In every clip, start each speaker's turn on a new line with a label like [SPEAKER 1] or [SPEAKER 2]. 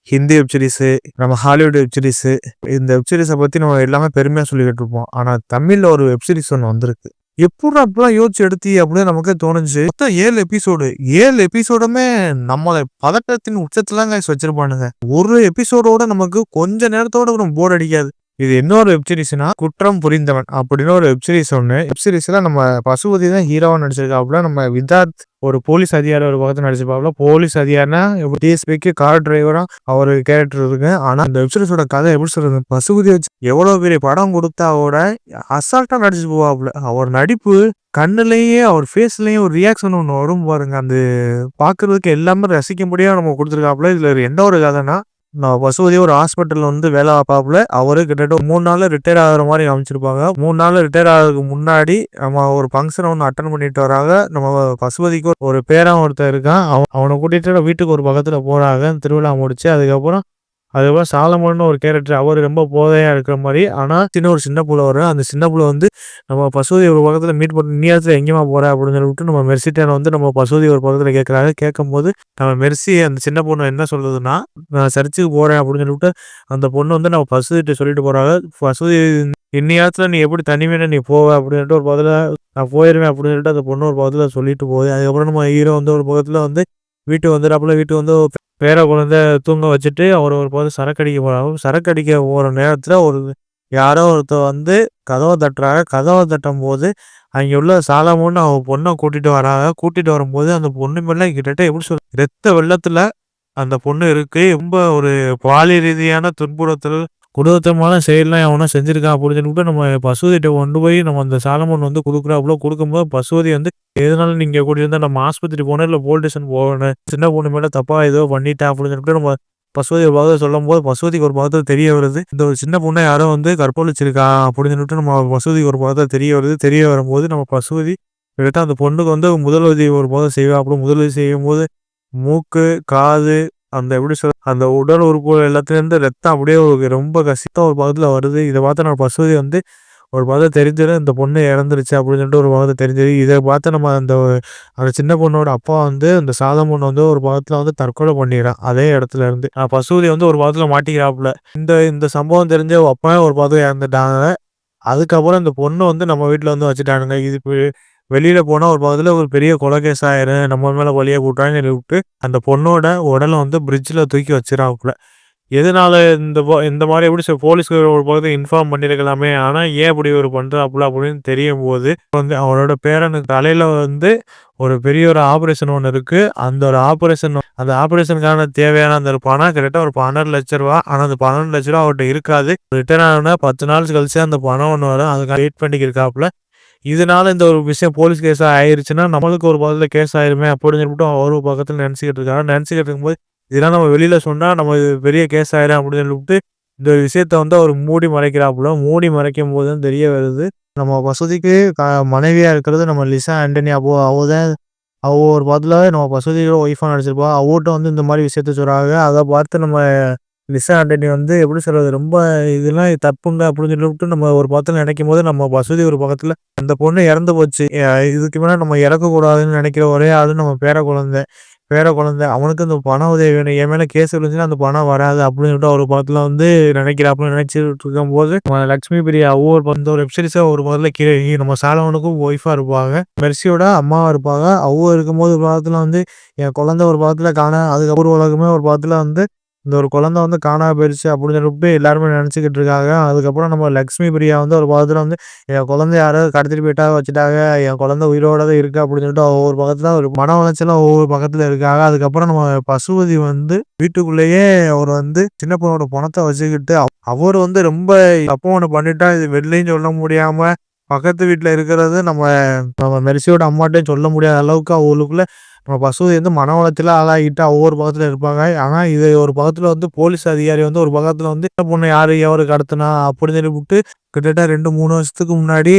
[SPEAKER 1] Hindi web series, நம்ம Hollywood web series, இந்த web சீரிஸ பத்தி நம்ம எல்லாமே பெருமையா சொல்லிக்கிட்டு இருப்போம். ஆனா தமிழ்ல ஒரு வெப் சீரிஸ் ஒண்ணு வந்திருக்கு. எப்புட்றா இப்படிலாம் யோசிச்சு எடுத்தீ அப்படின்னு நமக்கே தோணுச்சு. மொத்தம் 7 எபிசோடு. 7 எபிசோடுமே நம்மள பதட்டத்தின் உச்சத்துலங்க வச்சிருப்பானுங்க. ஒரு எபிசோடோட நமக்கு கொஞ்ச நேரத்தோட நம்ம போர் அடிக்காது. இது இன்னொரு வெப் சீரிஸ்னா குற்றம் புரிந்தவன் அப்படின்னு ஒரு வெப் சீரிஸ் ஒண்ணு. வெப் சீரிஸ்ல நம்ம பசுபதி தான் ஹீரோவா நடிச்சிருக்காப்புல. நம்ம விதார்த் ஒரு போலீஸ் அதிகாரி ஒரு பக்கத்துல நடிச்சிருப்பாப்புல. போலீஸ் அதிகாரினா டிஎஸ்பிக்கு கார் டிரைவரா அவரு கேரக்டர் இருக்கு. ஆனா இந்த வெப் சீரிஸோட கதை எப்படி சொல்றது, பசுபதி வச்சு எவ்வளவு பெரிய படம் கொடுத்தா கூட அசால்ட்டா நடிச்சு போவாப்புல. அவர் நடிப்பு கண்ணுலயே அவர் ஃபேஸ்லயும் ஒரு ரியாக்ஷன் ஒண்ணு வரும் பாருங்க. அந்த பாக்குறதுக்கு எல்லாமே ரசிக்கும்படியா நம்ம கொடுத்துருக்காப்புல. இதுல என்ன ஒரு கதைனா, நான் பசுபதி ஒரு ஹாஸ்பிட்டல்ல வந்து வேலை பார்ப்பாப்புல. அவரு கிட்டத்தட்ட 3 நாள்ல ரிட்டையர் ஆகுற மாதிரி காமிச்சிருப்பாங்க. 3 நாள்ல ரிட்டையர் ஆகுறதுக்கு முன்னாடி நம்ம ஒரு ஃபங்க்ஷன் ஒன்று அட்டன் பண்ணிட்டு வராங்க. நம்ம பசுபதிக்கு ஒரு பேரன் ஒருத்தன் இருக்கான். அவனை கூட்டிட்டு வீட்டுக்கு ஒரு பக்கத்துல போறாங்க. திருவிழா முடிச்சு அதுக்கப்புறம் சாலமோன்னு ஒரு கேரக்டர், அவர் ரொம்ப போதையா இருக்கிற மாதிரி. ஆனா ஒரு சின்ன புள்ள வரும். அந்த சின்ன புள்ள வந்து நம்ம பசுபதி ஒரு பக்கத்துல மீட் பண்ணி, நீ இடத்துல எங்கேயுமா போற அப்படின்னு சொல்லிட்டு நம்ம மெர்சிட்டேன் வந்து நம்ம பசுபதி ஒரு பக்கத்துல கேட்கறாங்க. கேட்கும்போது நம்ம மெர்சி அந்த சின்ன பொண்ணு என்ன சொல்லுதுன்னா, நான் சர்ச்சுக்கு போறேன் அப்படின்னு சொல்லிட்டு அந்த பொண்ணு வந்து நம்ம பசுகிட்ட சொல்லிட்டு போறாங்க. பசுதி இன்னியாத்துல நீ எப்படி தனிமையில நீ போவ அப்படின்னு சொல்லிட்டு ஒரு பதில, நான் போயிருவேன் அப்படின்னு சொல்லிட்டு அந்த பொண்ணு ஒரு பக்கத்துல சொல்லிட்டு போகுது. அதுக்கப்புறம் நம்ம ஹீரோ வந்து ஒரு பக்கத்துல வந்து வீட்டுக்கு வந்துடுறாப்புல. வீட்டுக்கு வந்து பேர குழந்தை தூங்க வச்சுட்டு அவர் ஒரு பக்கம் சரக்கு அடிக்க போறாங்க. சரக்கு அடிக்க போற நேரத்துல யாரோ ஒருத்தர் வந்து கதவை தட்டுறாங்க. கதவை தட்டும் போது அங்க உள்ள சாலமோன்னு அவங்க பொண்ணை கூட்டிட்டு வராங்க. கூட்டிட்டு வரும்போது அந்த பொண்ணு மேல கிட்டத்தட்ட எப்படி சொல்ற, ரத்த வெள்ளத்துல அந்த பொண்ணு இருக்கு. ரொம்ப ஒரு பாலியல் ரீதியான துன்புறுத்தல், கொடூரமான செயல்லாம் எவனோ செஞ்சிருக்கான் அப்படின்னு சொல்லிட்டு நம்ம பசுபதிட்ட கொண்டு போய் நம்ம அந்த சாலமோன் வந்து கொடுக்குறாப்புல. கொடுக்கும்போது பசுபதி வந்து, எதனால நீங்க கூட்டியிருந்தா நம்ம ஆஸ்பத்திரி போனோம், இல்லை போலீஸ் ஸ்டேஷன் போகணும், சின்ன பொண்ணு மேல தப்பா ஏதோ பண்ணிட்டேன் அப்படின்னு சொல்லிட்டு நம்ம பசுபதி ஒரு பாகத்தை சொல்லும் போது பசுபதிக்கு ஒரு பாகத்தில் தெரிய வருது, இந்த ஒரு சின்ன பொண்ணை யாரோ வந்து கற்பழிச்சிருக்கான் அப்படின்னு சொல்லிட்டு நம்ம பசுபதிக்கு ஒரு பாகத்தில் தெரிய வருது. தெரிய வரும்போது நம்ம பசுபதி கிட்ட அந்த பொண்ணுக்கு வந்து முதலுதவி ஒரு பாகம் செய்வாப்புல. முதலுதவி செய்யும் போது மூக்கு, காது, அந்த எப்படி சொல்ற, அந்த உடல் உறுப்புகள் எல்லாத்துலேருந்து ரத்தம் அப்படியே ரொம்ப கசித்தா ஒரு பாகத்தில் வருது. இதை பார்த்து நம்ம பசுபதி வந்து ஒரு பாகத்தை தெரிஞ்சது, இந்த பொண்ணு இறந்துருச்சு அப்படின்னு சொல்லிட்டு ஒரு பாகத்தை தெரிஞ்சது. இதை பார்த்து நம்ம அந்த சின்ன பொண்ணோட அப்பா வந்து அந்த சாதா பொண்ணு வந்து ஒரு பாகத்தில் வந்து தற்கொலை பண்ணிடுறான் அதே இடத்துல இருந்து. பசுபதி வந்து ஒரு பாகத்தில் மாட்டிக்கிறாப்புல. இந்த சம்பவம் தெரிஞ்ச அப்பவே ஒரு பாகத்தில் இறந்துட்டாங்க. அதுக்கப்புறம் இந்த பொண்ணு வந்து நம்ம வீட்டில் வந்து வச்சுட்டானுங்க. இது வெளியில போனா ஒரு பக்கத்துல ஒரு பெரிய கொலை கேஸ் ஆயிரும், நம்ம மேல வழிய கூட்டான்னு விட்டு அந்த பொண்ணோட உடலை வந்து பிரிட்ஜில் தூக்கி வச்சிடறாப்புல. எதனால இந்த மாதிரி எப்படி போலீஸ்க்கு ஒரு பக்கத்தை இன்ஃபார்ம் பண்ணிருக்கலாமே, ஆனா ஏன் இப்படி ஒரு பண்றாப்புல அப்படின்னு தெரியும் போது வந்து அவரோட பேரனுக்கு தலையில வந்து ஒரு பெரிய ஒரு ஆபரேஷன் ஒன்று இருக்கு. அந்த ஆபரேஷனுக்கான தேவையான அந்த பணம் கரெக்டாக ஒரு 12 லட்ச ரூபா. ஆனால் அந்த 12 லட்ச ரூபா அவர்கிட்ட இருக்காது. ரிட்டர்ன் ஆனா 10 நாள் கழிச்சு அந்த பணம் ஒன்று வரும். அதுக்காக வெயிட் பண்ணிக்கிருக்காப்புல. இதனால இந்த ஒரு விஷயம் போலீஸ் கேஸா ஆயிருச்சுன்னா நம்மளுக்கு ஒரு பக்கத்துல கேஸ் ஆயிருமே அப்படின்னு சொல்லிட்டு ஒரு பக்கத்துல நினைச்சுக்கிட்டு இருக்காங்க. நினைச்சுக்கிட்டு இருக்கும்போது இதெல்லாம் நம்ம வெளியில சொன்னா நம்ம பெரிய கேஸ் ஆயிரும் அப்படின்னு சொல்லிட்டு இந்த விஷயத்த வந்து அவர் மூடி மறைக்கிறாப்புல. மூடி மறைக்கும் போது தான் தெரிய வருது, நம்ம வசதிக்கு மனைவியா இருக்கிறது நம்ம லிசா ஆண்டனி. அவ ஒரு பக்கத்துல நம்ம பசுதியோட ஒய்ஃபா நடிச்சிருப்பா. அவட்ட வந்து இந்த மாதிரி விஷயத்த சொல்றாங்க. அதை பார்த்து நம்ம லிசா ஆண்டனி வந்து எப்படி சொல்றது, ரொம்ப இதெல்லாம் தப்புங்க அப்படின்னு சொல்லிட்டு நம்ம ஒரு பக்கத்துல நினைக்கும் போது நம்ம வசதி ஒரு பக்கத்துல அந்த பொண்ணு இறந்து போச்சு, இதுக்கு மேலே நம்ம இறக்கக்கூடாதுன்னு நினைக்கிற ஒரே ஆளு நம்ம பேர குழந்தை அவனுக்கு இந்த பணம் உதவி வேணும், என் மேலே கேஸ் விழுந்துச்சுன்னா அந்த பணம் வராது அப்படின்னு சொல்லிட்டு ஒரு பக்கத்தில் வந்து நினைக்கிறாப்புல. நினைச்சிட்டு இருக்கும் போது லட்சுமி பிரியா ஒவ்வொரு ஒரு வெப்சீரிஸா ஒரு முதல்ல கீழே நம்ம சாலவனுக்கும் ஒய்ஃபா இருப்பாங்க, மெர்சியோட அம்மாவா இருப்பாங்க. இருக்கும்போது ஒரு பக்கத்தில் வந்து என் குழந்தை ஒரு பக்கத்தில் காண, அதுக்கப்புறம் உலகமே ஒரு பக்கத்தில் வந்து இந்த ஒரு குழந்தை வந்து காணாம போயிடுச்சு அப்படின்னு சொல்லிட்டு எல்லாருமே நினச்சிக்கிட்டு இருக்காங்க. அதுக்கப்புறம் நம்ம லக்ஷ்மி பிரியா வந்து ஒரு பக்கத்தில் வந்து என் குழந்தை யாராவது கடத்திட்டு போயிட்டாக வச்சுட்டாங்க, என் குழந்தை உயிரோட தான் இருக்கு அப்படின்னு சொல்லிட்டு ஒவ்வொரு பக்கத்துல ஒரு மன உளைச்சலாம் ஒவ்வொரு பக்கத்துல இருக்காங்க. அதுக்கப்புறம் நம்ம பசுபதி வந்து வீட்டுக்குள்ளேயே அவர் வந்து சின்ன பொண்ணோட பணத்தை வச்சுக்கிட்டு அவர் வந்து ரொம்ப தப்பு ஒன்று பண்ணிட்டா இது வெளிலையும் சொல்ல முடியாம பக்கத்து வீட்டுல இருக்கிறது நம்ம நம்ம மெர்சியோட அம்மாட்டையும் சொல்ல முடியாத அளவுக்கு அவங்களுக்குள்ள நம்ம பசுபதி வந்து மன உளைச்சல ஆளாகிட்டு ஒவ்வொரு பக்கத்துல இருப்பாங்க. ஆனா இது ஒரு பக்கத்துல வந்து போலீஸ் அதிகாரி வந்து ஒரு பக்கத்துல வந்து சின்ன பொண்ணு யாரு கடத்தினா அப்படின்னு சொல்லி கிட்டத்தட்ட 2-3 வருஷத்துக்கு முன்னாடி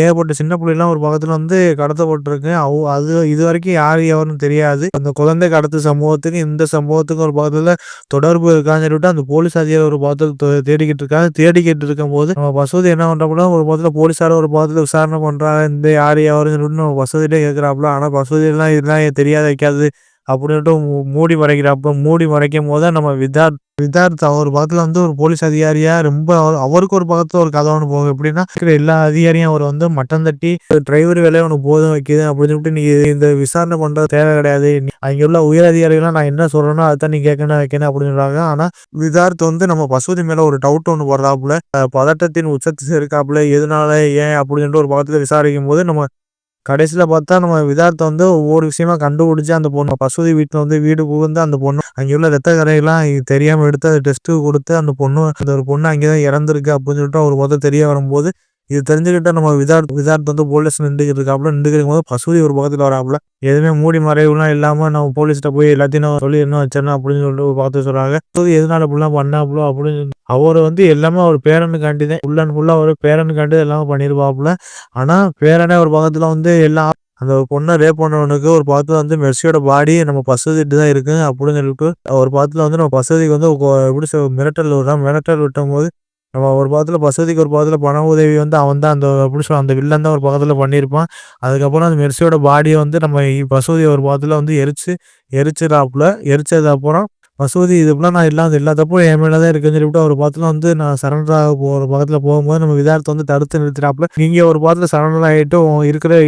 [SPEAKER 1] ஏகப்பட்ட சின்ன பிள்ளைலாம் ஒரு பக்கத்துல வந்து கடத்தப்பட்டிருக்கு. அது இது வரைக்கும் யாரு எவருன்னு தெரியாது. அந்த குழந்தை கடத்து சம்பவத்துக்கு இந்த சம்பவத்துக்கும் ஒரு பக்கத்துல தொடர்பு இருக்கான்னு சொல்லிட்டு அந்த போலீஸ் அதிகாரி ஒரு பக்கத்துல தேடிக்கிட்டு இருக்காங்க. தேடிக்கிட்டு இருக்கும் போது நம்ம பசுபதி என்ன பண்றாப்புல, ஒரு பக்கத்துல போலீஸார ஒரு பக்கத்துல விசாரணை பண்றாங்க, இந்த யாரு எவருன்னு சொல்லிட்டு நம்ம பசுபதிட்டே கேட்கிறாப்புல. ஆனா பசுபதி எல்லாம் இதெல்லாம் தெரியாது வைக்காது அப்படின்ட்டு மூடி மறைக்கிறப்ப மூடி மறைக்கும் போது நம்ம விதார்த் அவர் பக்கத்துல வந்து ஒரு போலீஸ் அதிகாரியா ரொம்ப அவருக்கு ஒரு பக்கத்துல ஒரு கதை ஒன்று போகும். எப்படின்னா இருக்கிற எல்லா அதிகாரியும் அவர் வந்து மட்டம் தட்டி டிரைவர் வேலையை உனக்கு போதும் வைக்குது அப்படின்னு சொல்லிட்டு நீ இந்த விசாரணை பண்றது தேவை கிடையாது. அங்க உள்ள உயர் அதிகாரிகள்லாம் நான் என்ன சொல்றேனோ அதான் நீ கேட்கணும் வைக்கணும் அப்படின்னு சொல்றாங்க. ஆனா விதார்த் வந்து நம்ம பசுபதி மேல ஒரு டவுட் ஒன்று போடுறாப்புல, பதட்டத்தின் உச்சத்து இருக்காப்புல, எதனால ஏன் அப்படின்னு ஒரு பக்கத்துல விசாரிக்கும் போது நம்ம கடைசியில பார்த்தா நம்ம விதார்த்த வந்து ஒவ்வொரு விஷயமா கண்டுபிடிச்சு அந்த பொண்ணு பசுதி வீட்டுல வந்து வீடு புகுந்து அந்த பொண்ணு அங்கே உள்ள ரத்த கரையெல்லாம் தெரியாம எடுத்து அதை டெஸ்ட்டு கொடுத்து அந்த ஒரு பொண்ணு அங்கேதான் இறந்துருக்கு அப்படின்னு சொல்லிட்டு ஒரு முதல் தெரிய வரும்போது இது தெரிஞ்சுக்கிட்ட நம்ம விதார்த் வந்து போலீஸ் நின்றுக்கிட்டு இருக்காப்புல. நின்றுக்கும் போது பசுதி ஒரு பக்கத்துல வராப்புல, எதுவுமே மூடி மறைவுலாம் இல்லாம நம்ம போலீஸ்கிட்ட போய் எல்லாத்தையும் நான் சொல்லி என்ன வச்சேன்னா அப்படின்னு சொல்லிட்டு ஒரு பார்த்து சொல்றாங்க. எதனால இப்படிலாம் பண்ணாப்புல அப்படின்னு அவர் வந்து எல்லாமே அவர் பேரனுக்காண்டி தான் ஃபுல் அண்ட் ஃபுல்லா அவர் பேரனுக்காண்டி எல்லாமே பண்ணிருப்பாப்புல. ஆனா பேரனே ஒரு பக்கத்துல வந்து எல்லாம் அந்த பொண்ணை ரேப் பண்ணவனுக்கு ஒரு பக்கத்துல வந்து மெர்சியோட பாடி நம்ம பசுதிட்டு தான் இருக்கு அப்படின்னு சொல்லிட்டு ஒரு பக்கத்துல வந்து நம்ம பசுதிக்கு வந்து எப்படி மிரட்டல் விடுறான். மிரட்டல் விட்டும் போது நம்ம ஒரு பக்கத்துல பசுதிக்கு ஒரு பக்கத்துல பண உதவி வந்து அவன் தான் அந்த எப்படி சொல்ல அந்த வில்லன் தான் ஒரு பக்கத்துல பண்ணியிருப்பான். அதுக்கப்புறம் அந்த மெர்சியோட பாடியை வந்து நம்ம பசுதி ஒரு பக்கத்துல வந்து எரிச்சிடாப்புல. எரிச்சது அப்புறம் மசூதி இதுப்பெல்லாம் நான் இல்லாத எல்லா தப்பும் என் மேலே தான் இருக்குன்னு சொல்லிவிட்டு ஒரு பாத்துல வந்து நான் சரண்டர் ஆக போகிற பக்கத்தில் போகும்போது நம்ம விதார்த்தை வந்து தடுத்து நிறுத்தினாப்புல. நீங்கள் ஒரு பாத்தில் சரண்டர் ஆகிட்டு இருக்கிற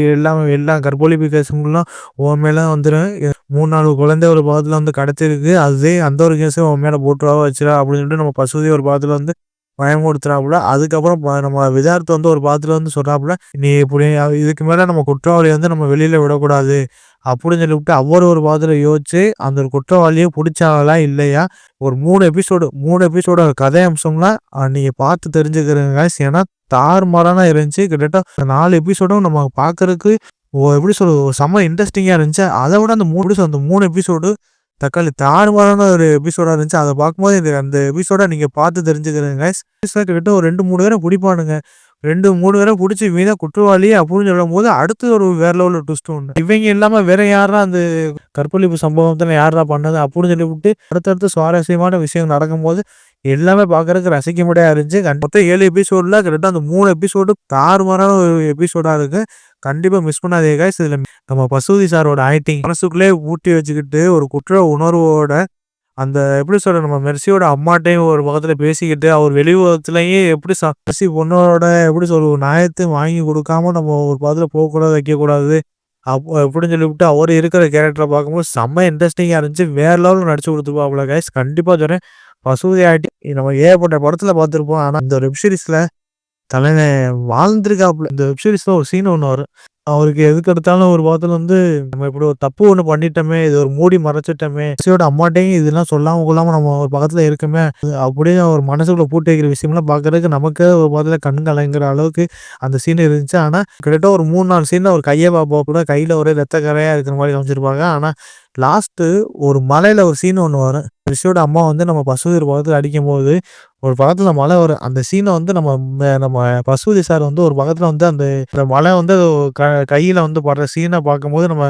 [SPEAKER 1] எல்லா கற்பழிப்பிகேஷன்லாம் உன் மேலே வந்துடும். 3-4 குழந்தை ஒரு பாகத்தில் வந்து கடத்திருக்கு, அதுவே அந்த ஒரு கேஸும் உன் மேலே போட்டுவா வச்சிடா அப்படின்னு சொல்லிட்டு நம்ம பசுதி ஒரு பாகத்தில் வந்து பயமுறுத்துறாப்புல. அதுக்கப்புறம் நம்ம விதார்த்து வந்து ஒரு பாத்துல வந்து சொல்றாப்புல, நீ இப்படி இதுக்கு மேல நம்ம குற்றவாளியை வந்து நம்ம வெளியில விடக்கூடாது அப்படின்னு சொல்லிவிட்டு அவர் ஒரு பாத்துல யோசிச்சு அந்த ஒரு குற்றவாளியை பிடிச்சாங்களா இல்லையா ஒரு 3 எபிசோட கதை அம்சம்லாம் நீங்க பார்த்து தெரிஞ்சுக்கிறீங்க. ஏன்னா தாறுமாறான இருந்துச்சு. கிட்டத்தட்ட 4 எபிசோடும் நம்ம பார்க்கறதுக்கு எப்படி செம்ம இன்ட்ரெஸ்டிங்கா இருந்துச்சு. அதை விட அந்த 3 எபிசோடு தக்காளி தாறுமாறான ஒரு எபிசோடா இருந்துச்சு. அதை பார்க்கும்போது அந்த எபிசோட நீங்க பார்த்து தெரிஞ்சுக்கிறீங்க. கிட்ட ஒரு 2-3 பேரை பிடிப்பானுங்க. 2-3 பேரை பிடிச்சி வீணா குற்றவாளி அப்படின்னு சொல்லும் போது அடுத்து ஒரு வேற லெவலில் ட்விஸ்ட் ஒன்று. இவங்க இல்லாம வேற யாரா அந்த கற்பழிப்பு சம்பவத்துல யாரா பண்ணது அப்படின்னு சொல்லிவிட்டு அடுத்தடுத்து சுவாரஸ்யமான விஷயம் நடக்கும்போது எல்லாமே பார்க்கறதுக்கு ரசிக்க முடியா இருந்துச்சு. மொத்தம் 7 எபிசோட்ல கிட்டத்தட்ட அந்த 3 எபிசோடு தாறுமாறான ஒரு எபிசோடா இருக்கு. கண்டிப்பா மிஸ் பண்ணாதீங்க கைஸ். இதுல நம்ம பசுதி சாரோட ஆக்டிங் மனசுக்குள்ளே ஊட்டி வச்சுக்கிட்டு ஒரு குற்ற உணர்வோட அந்த எப்படி சொல்ற நம்ம மெர்சியோட அம்மாட்டையும் ஒரு பக்கத்துல பேசிக்கிட்டு அவர் வெளி உலகத்துலயே எப்படி மெர்சி பொண்ணோட எப்படி நியாயத்தையும் வாங்கி கொடுக்காம நம்ம ஒரு பக்கத்துல போகக்கூடாது வைக்கக்கூடாது எப்படின்னு சொல்லிவிட்டு அவர் இருக்கிற கேரக்டரை பார்க்கும்போது செம்ம இன்ட்ரெஸ்டிங்கா இருந்துச்சு. வேற லெவலில் நடிச்சு கொடுத்துருப்பாப்புல கைஸ். கண்டிப்பா சொல்றேன் பசுதி ஆக்டிங் நம்ம ஏகப்பட்ட படத்துல பார்த்துருப்போம். ஆனா இந்த வெப் சீரிஸ்ல தலைவன் வாழ்ந்திருக்காப்புல. இந்த வெப் சீரிஸ்ல ஒரு சீன் ஒன்று வரும். அவருக்கு எதுக்கு எடுத்தாலும் ஒரு பாகத்துல வந்து நம்ம இப்படி ஒரு தப்பு ஒண்ணு பண்ணிட்டோமே, இது ஒரு மூடி மறைச்சிட்டோமே, மெர்சியோட அம்மாட்டையும் இதெல்லாம் சொல்லாம கொள்ளாம நம்ம ஒரு பக்கத்துல இருக்கோமே, அப்படியே ஒரு மனசுக்குள்ள பூட்டி வைக்கிற விஷயம்லாம் பார்க்கறதுக்கு நமக்கு ஒரு பாகத்துல கண் கலங்குற அளவுக்கு அந்த சீன் இருந்துச்சு. ஆனா கிட்டத்தட்ட ஒரு 3-4 சீன்ல ஒரு கையை பாப்பா கூட கையில ஒரே ரத்த கரையா இருக்கிற மாதிரி காமிச்சிருப்பாங்க. ஆனா லாஸ்ட்டு ஒரு மலையில ஒரு சீன் ஒன்று வரும். மெர்சியோட அம்மா வந்து நம்ம பசுதி பக்கத்துல அடிக்கும்போது ஒரு பக்கத்துல மழை வரும். அந்த சீனை வந்து நம்ம பசுதி சார் வந்து ஒரு பக்கத்துல வந்து அந்த மழை வந்து கையில வந்து படுற சீனை பார்க்கும்போது நம்ம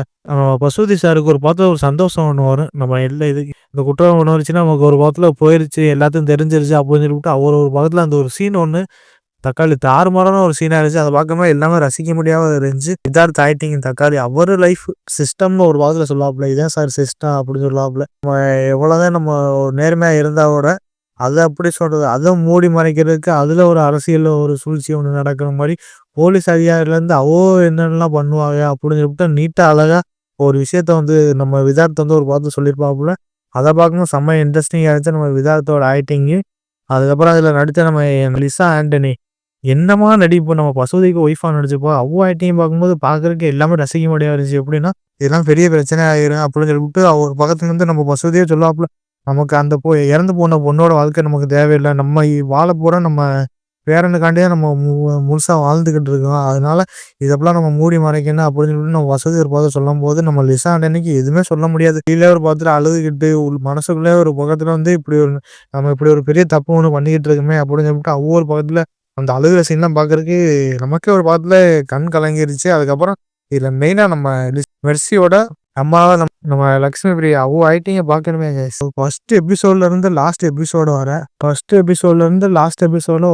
[SPEAKER 1] பசுதி சாருக்கு ஒரு பக்கத்துல ஒரு சந்தோஷம் ஒன்று வரும். நம்ம எல்லாம் இது இந்த குற்றம் உணர்ச்சின்னா நமக்கு ஒரு பக்கத்துல போயிருச்சு எல்லாத்தையும் தெரிஞ்சிருச்சு அப்படின்னு சொல்லிவிட்டு அவர் ஒரு பக்கத்துல அந்த ஒரு சீன் ஒன்று தக்காளி தாறுமாறான ஒரு சீனா இருந்துச்சு. அதை பார்க்கும்போது எல்லாமே ரசிக்க முடியாம இருந்துச்சு. இதார்த் ஆக்டிங் தக்காளி அவர் லைஃப் சிஸ்டம்னு ஒரு பாகத்துல சொல்லாப்புல, இதான் சார் சிஸ்டம் அப்படின்னு சொல்லாப்புல. நம்ம எவ்வளவுதான் நம்ம ஒரு நேர்மையா இருந்தாவோட அதை அப்படி சொல்றது அதை மூடி மறைக்கிறதுக்கு அதுல ஒரு அரசியல் ஒரு சூழ்ச்சி ஒன்று நடக்கிற மாதிரி போலீஸ் அதிகாரிலேருந்து என்னென்னலாம் பண்ணுவாங்க அப்படின்னு சொல்லிட்டு நீட்டா அழகா ஒரு விஷயத்த வந்து நம்ம விதார்த்த வந்து ஒரு பார்த்து சொல்லியிருப்பாப்புல. அதை பார்க்கும்போது செம்ம இன்ட்ரெஸ்டிங்காக இருந்துச்சு நம்ம விதார்த்தோட ஆக்டிங்கு. அதுக்கப்புறம் அதில் நடித்த நம்ம லிசா ஆண்டனி என்னமா நடிப்பு. நம்ம பசுதிக்கு ஒய்ஃபா நடிச்சுப்போம் ஆக்டிங் பார்க்கும்போது பார்க்கறதுக்கு எல்லாமே ரசிக்க முடியாது இருந்துச்சு. எப்படின்னா இதெல்லாம் பெரிய பிரச்சனை ஆயிரும் அப்படின்னு சொல்லிவிட்டு அவர் பக்கத்துல இருந்து நம்ம பசுதியே சொல்லாப்புல, நமக்கு அந்த இறந்து போன பொண்ணோட வாழ்க்கை நமக்கு தேவையில்லை, நம்ம வாழ போற நம்ம பேரனுக்காண்டியே நம்ம முழுசா வாழ்ந்துகிட்டு இருக்கோம், அதனால இதெல்லாம் நம்ம மூடி மறைக்கணும் அப்படின்னு சொல்லிட்டு நம்ம வசதி ஒரு பார்த்து சொல்லும் போது நம்ம லிசா ஆண்டனிக்கு எதுவுமே சொல்ல முடியாது. கீழே ஒரு பார்த்துட்டு அழுதுகிட்டு மனசுக்குள்ளே ஒரு பக்கத்துல வந்து நம்ம இப்படி ஒரு பெரிய தப்பு ஒன்று பண்ணிக்கிட்டு இருக்கோமே அப்படின்னு சொல்லிட்டு ஒவ்வொரு பக்கத்துல அந்த அழுகிற சீன்லாம் பார்க்கறதுக்கு நமக்கே ஒரு பக்கத்துல கண் கலங்கிருச்சு. அதுக்கப்புறம் இதுல மெயினா நம்ம மெர்சியோட அம்மாவை நம்ம லக்ஷ்மி பிரியா ஆக்டிங்க பார்க்கணுமே. ஃபர்ஸ்ட் எபிசோட்ல இருந்து லாஸ்ட் எபிசோடு வர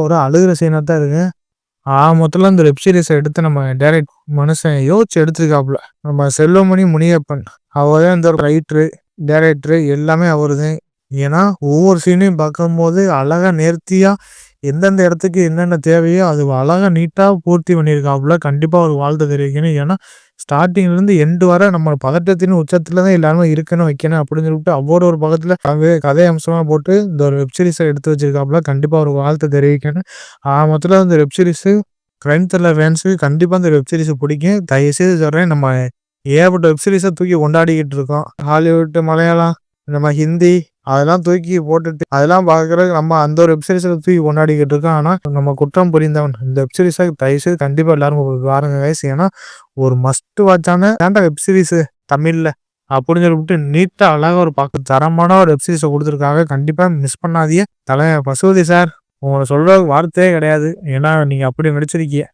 [SPEAKER 1] ஒரு அழுகிற சீனா தான் இருக்கு. மொத்தத்துல இந்த வெப் சீரிஸ எடுத்து நம்ம டைரக்ட் மனுஷன் யோசிச்சு எடுத்திருக்காப்புல. நம்ம செல்வமணி முனியப்பன். அவர்தான் இந்த ரைட்டரு, டைரக்டரு எல்லாமே அவருதான். ஏன்னா, ஒவ்வொரு சீனையும் பார்க்கும்போது அழகா நேர்த்தியா எந்தெந்த இடத்துக்கு என்னென்ன தேவையோ அது அழகா நீட்டா பூர்த்தி பண்ணியிருக்காப்புல. கண்டிப்பா ஒரு வாழ்த்து தெரிவிக்கணும். ஏன்னா, ஸ்டார்ட்டிங்லேருந்து எண்டு வர நம்ம பதட்டத்தின் உச்சத்துல தான் எல்லாருமே இருக்கணும், வைக்கணும் அப்படின்னு சொல்லிட்டு அவ்வளோ ஒரு பக்கத்துல கதை அம்சமா போட்டு இந்த ஒரு வெப் சீரிஸை எடுத்து வச்சிருக்காப்புல. கண்டிப்பா ஒரு வாழ்த்து தெரிவிக்கணும். மொத்தத்துல இந்த வெப் சீரிஸு கிரைம் த்ரில்லர் ஃபேன்ஸுக்கு கண்டிப்பா இந்த வெப் சீரிஸ் பிடிக்கும். தயவுசெய்து சொல்றேன், நம்ம ஏகப்பட்ட வெப் சீரிஸை தூக்கி கொண்டாடிக்கிட்டு இருக்கோம். ஹாலிவுட், மலையாளம், நம்ம ஹிந்தி அதெல்லாம் தூக்கி போட்டுட்டு அதெல்லாம் பார்க்குறதுக்கு நம்ம அந்த ஒரு வெப் சீரிஸை தூக்கி கொண்டாடிக்கிட்டு இருக்கோம். ஆனால் நம்ம குற்றம் புரிந்தவன் இந்த வெப் சீரிஸை தயவுசெய்து கண்டிப்பாக எல்லாரும் பாருங்க guys. ஏன்னா ஒரு மஸ்ட் வாட்சான வெப் சீரிஸ் தமிழ்ல அப்படின்னு சொல்லிட்டு நீட்டா அழகா ஒரு பார்க்க தரமான ஒரு வெப் சீரிஸை கொடுத்துருக்காங்க. கண்டிப்பா மிஸ் பண்ணாதீங்க. தலை பசுபதி சார், உங்களை சொல்ற வார்த்தையே கிடையாது. ஏன்னா நீங்க அப்படி நடிச்சிருக்கீங்க.